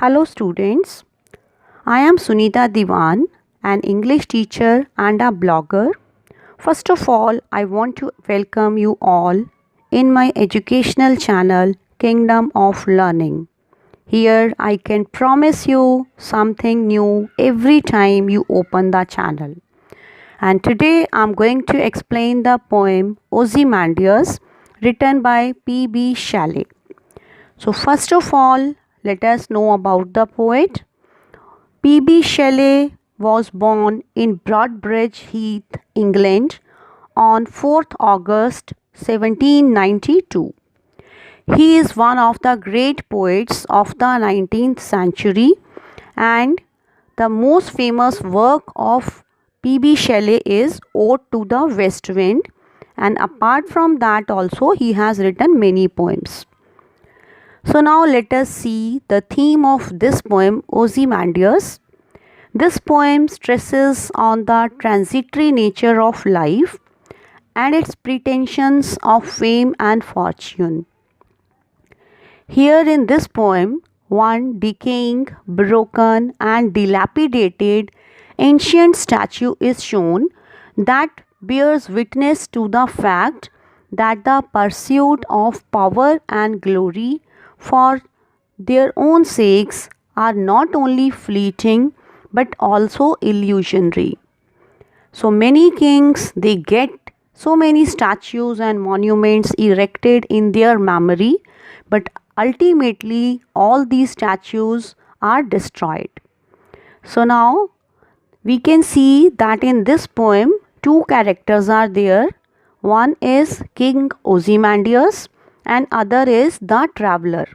Hello students, I am Sunita Diwan, an English teacher and a blogger. First of all, I want to welcome you all in my educational channel Kingdom of Learning. Here I can promise you something new every time you open the channel. And today I am going to explain the poem Ozymandias written by P.B. Shelley. So first of all, let us know about the poet. P.B. Shelley was born in Broadbridge Heath, England on 4th August 1792. He is one of the great poets of the 19th century, and the most famous work of P.B. Shelley is Ode to the West Wind, and apart from that also he has written many poems. So now let us see the theme of this poem Ozymandias. This poem stresses on the transitory nature of life and its pretensions of fame and fortune. Here in this poem, one decaying, broken and dilapidated ancient statue is shown that bears witness to the fact that the pursuit of power and glory for their own sakes are not only fleeting but also illusionary. So many kings, they get so many statues and monuments erected in their memory, but ultimately all these statues are destroyed. So now we can see that in this poem two characters are there. One is King Ozymandias and other is the traveler.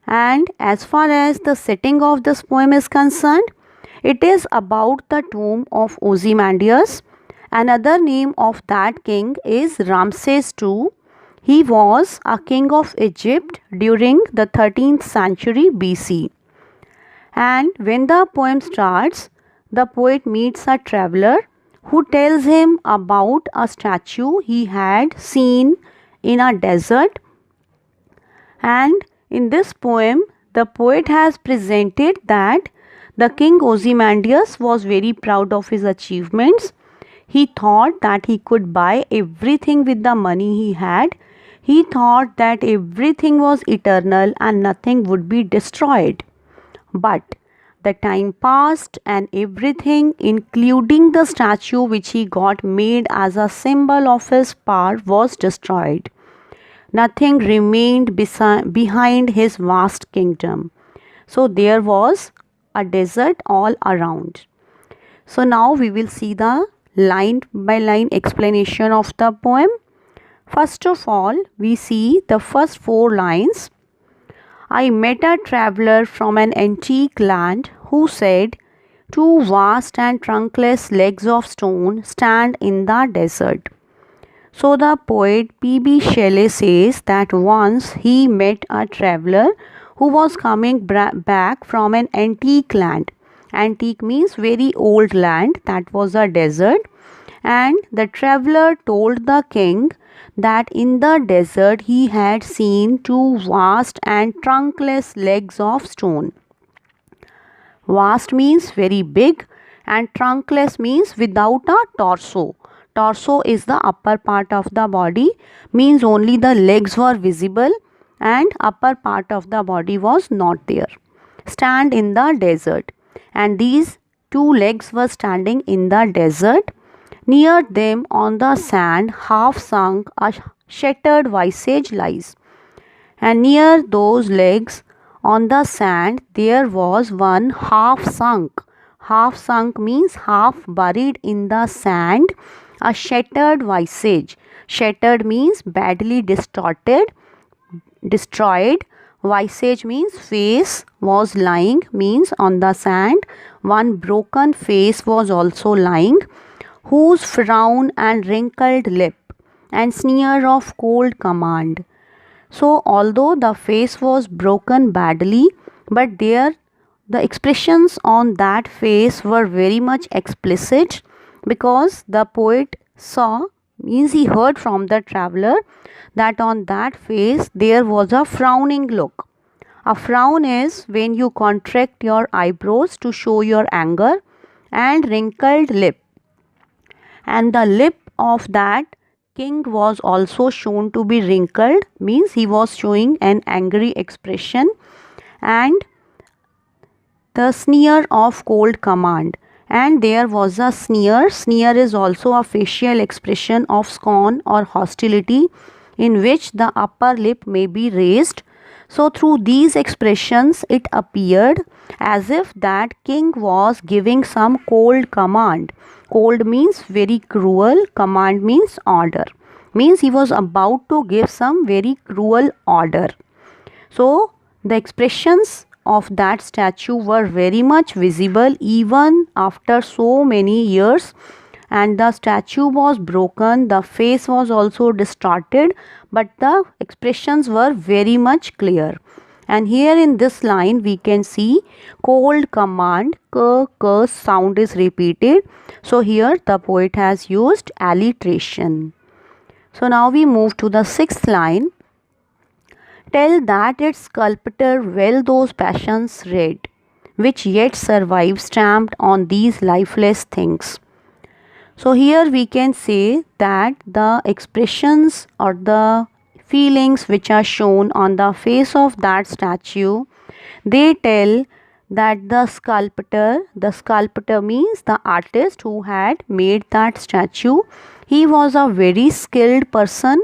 And as far as the setting of this poem is concerned, it is about the tomb of Ozymandias. Another name of that king is Ramses II. He was a king of Egypt during the 13th century BC. And when the poem starts, the poet meets a traveler who tells him about a statue he had seen in a desert. And in this poem, the poet has presented that the king Ozymandias was very proud of his achievements. He thought that he could buy everything with the money he had. He thought that everything was eternal and nothing would be destroyed. But the time passed and everything, including the statue which he got made as a symbol of his power, was destroyed. Nothing remained behind his vast kingdom. So there was a desert all around. So now we will see the line by line explanation of the poem. First of all, we see the first four lines. I met a traveler from an antique land who said, two vast and trunkless legs of stone stand in the desert. So the poet P.B. Shelley says that once he met a traveler who was coming back from an antique land. Antique means very old land, that was a desert. And the traveler told the king that in the desert he had seen two vast and trunkless legs of stone. Vast means very big and trunkless means without a torso. Torso is the upper part of the body, means only the legs were visible and upper part of the body was not there. Stand in the desert, and these two legs were standing in the desert. Near them on the sand, half sunk, a shattered visage lies. And near those legs on the sand, there was one half sunk. Half sunk means half buried in the sand. A shattered visage. Shattered means badly distorted, destroyed. Visage means face was lying, means on the sand. One broken face was also lying, whose frown and wrinkled lip and sneer of cold command. So although the face was broken badly, but there the expressions on that face were very much explicit, because the poet saw, means he heard from the traveler, that on that face there was a frowning look, A frown is when you contract your eyebrows to show your anger, and wrinkled lip. And the lip of that king was also shown to be wrinkled, means he was showing an angry expression. And the sneer of cold command, and there was a sneer is also a facial expression of scorn or hostility in which the upper lip may be raised. So through these expressions it appeared as if that king was giving some cold command. Cold means very cruel, command means order, means he was about to give some very cruel order. So the expressions of that statue were very much visible even after so many years, and the statue was broken, the face was also distorted, but the expressions were very much clear. And here in this line we can see cold command, k sound is repeated. So here the poet has used alliteration. So now we move to the sixth line. Tell that its sculptor well those passions read, which yet survive stamped on these lifeless things. So here we can say that the expressions or the feelings which are shown on the face of that statue, they tell that the sculptor means the artist who had made that statue, he was a very skilled person.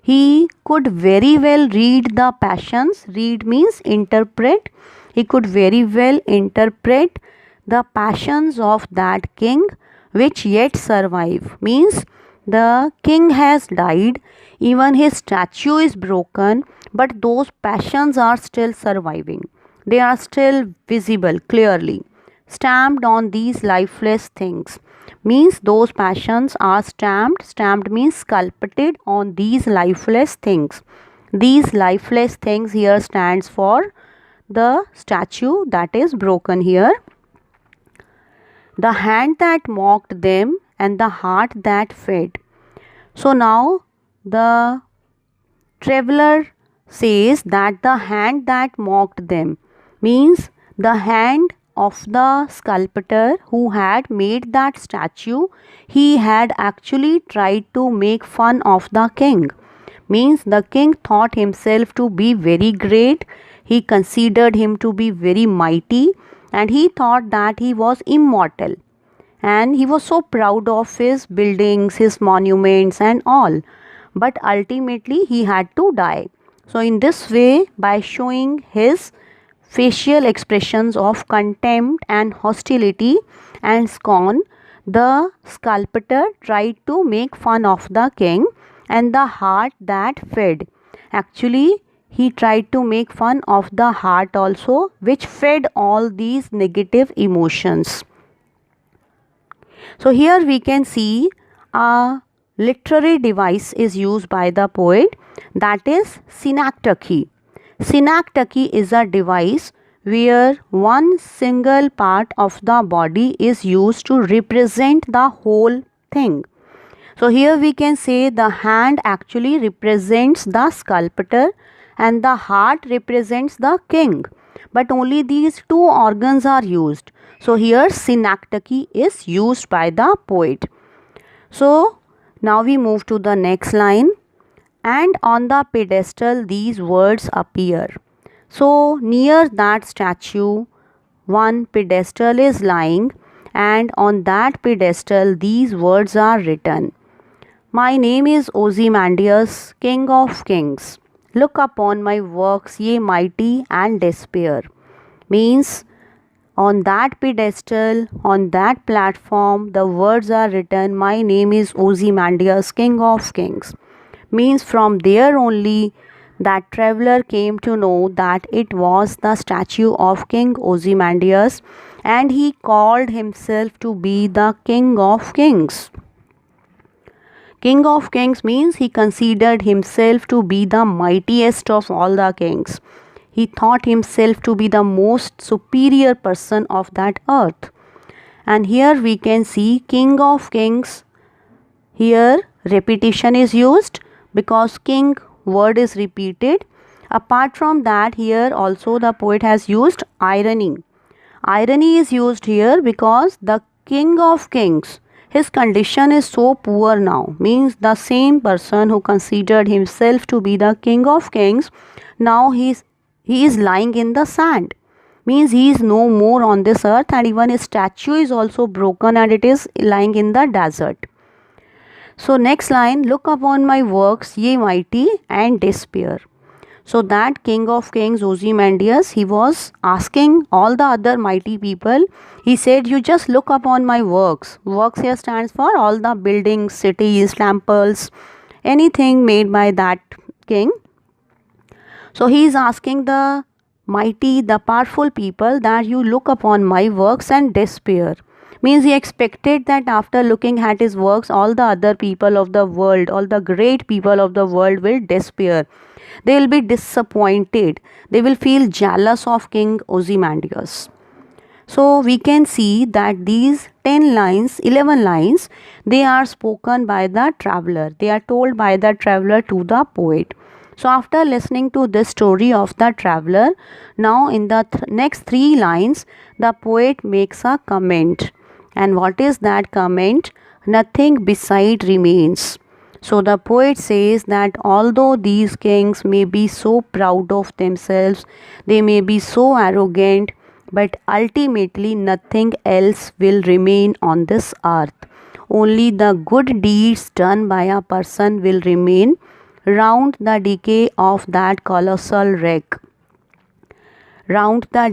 He could very well read the passions. Read means interpret. He could very well interpret the passions of that king, which yet survive, means the king has died, even his statue is broken, but those passions are still surviving. They are still visible clearly, stamped on these lifeless things, means those passions are stamped means sculpted on these lifeless things. These lifeless things here stands for the statue that is broken here. The hand that mocked them and the heart that fed. So now the traveler says that the hand that mocked them, means the hand of the sculptor who had made that statue, he had actually tried to make fun of the king. Means the king thought himself to be very great, he considered him to be very mighty, and he thought that he was immortal. And he was so proud of his buildings, his monuments and all. But ultimately he had to die. So in this way, by showing his facial expressions of contempt and hostility and scorn, the sculptor tried to make fun of the king and the heart that fed. Actually, he tried to make fun of the heart also, which fed all these negative emotions. So here we can see a literary device is used by the poet, that is synecdoche. Synecdoche is a device where one single part of the body is used to represent the whole thing. So here we can say the hand actually represents the sculptor and the heart represents the king. But only these two organs are used. So here synecdoche is used by the poet. So now we move to the next line. And on the pedestal these words appear. So near that statue one pedestal is lying, and on that pedestal these words are written. My name is Ozymandias, King of Kings. Look upon my works, ye mighty, and despair. Means on that pedestal, on that platform, the words are written, my name is Ozymandias, King of Kings. Means from there only that traveler came to know that it was the statue of King Ozymandias, and he called himself to be the King of Kings. King of Kings means he considered himself to be the mightiest of all the kings. He thought himself to be the most superior person of that earth. And here we can see King of Kings. Here repetition is used because king word is repeated. Apart from that, here also the poet has used irony. Irony is used here because the king of kings, his condition is so poor now. Means the same person who considered himself to be the king of kings, now he is lying in the sand. Means he is no more on this earth, and even his statue is also broken and it is lying in the desert. So next line, look upon my works, ye mighty, and despair. So that king of kings, Ozymandias, he was asking all the other mighty people. He said, you just look upon my works. Works here stands for all the buildings, cities, temples, anything made by that king. So he is asking the mighty, the powerful people that you look upon my works and despair. Means he expected that after looking at his works, all the other people of the world, all the great people of the world will despair. They will be disappointed. They will feel jealous of King Ozymandias. So we can see that these 10 lines, 11 lines, they are spoken by the traveler. They are told by the traveler to the poet. So after listening to this story of the traveler, now in the next 3 lines, the poet makes a comment. And what is that comment? Nothing beside remains. So the poet says that although these kings may be so proud of themselves, they may be so arrogant, but ultimately nothing else will remain on this earth. Only the good deeds done by a person will remain round the decay of that colossal wreck. Round the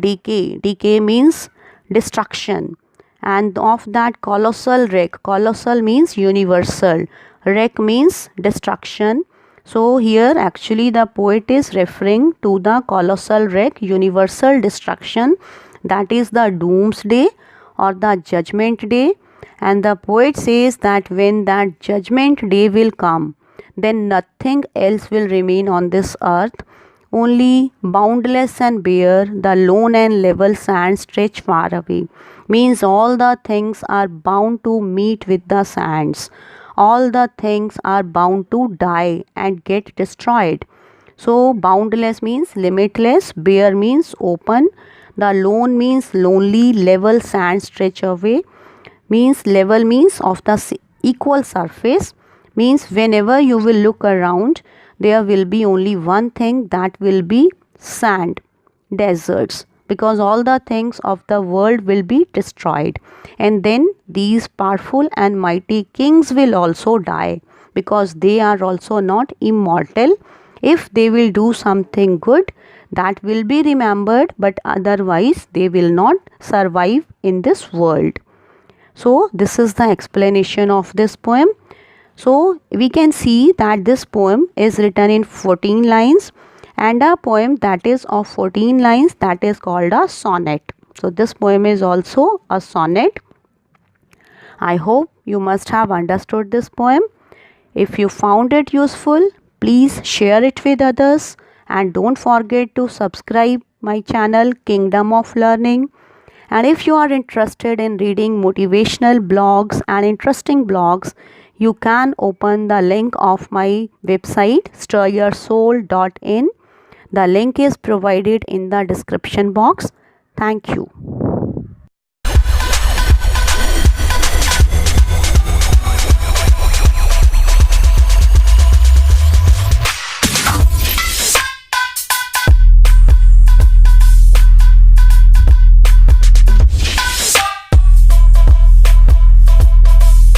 decay means destruction, and of that colossal wreck. Colossal means universal, wreck means destruction. So here actually the poet is referring to the colossal wreck, universal destruction, that is the doomsday or the judgment day. And the poet says that when that judgment day will come, then nothing else will remain on this earth. Only boundless and bare, the lone and level sand stretch far away. Means all the things are bound to meet with the sands. All the things are bound to die and get destroyed. So boundless means limitless, bare means open, the lone means lonely, level sand stretch away, means level means of the equal surface, means whenever you will look around, there will be only one thing, that will be sand, deserts, because all the things of the world will be destroyed. And then these powerful and mighty kings will also die, because they are also not immortal. If they will do something good, that will be remembered, but otherwise they will not survive in this world. So this is the explanation of this poem. So we can see that this poem is written in 14 lines, and a poem that is of 14 lines, that is called a sonnet. So this poem is also a sonnet. I hope you must have understood this poem. If you found it useful, please share it with others, and don't forget to subscribe my channel Kingdom of Learning. And if you are interested in reading motivational blogs and interesting blogs, you can open the link of my website stiryoursoul.in. The link is provided in the description box. Thank you.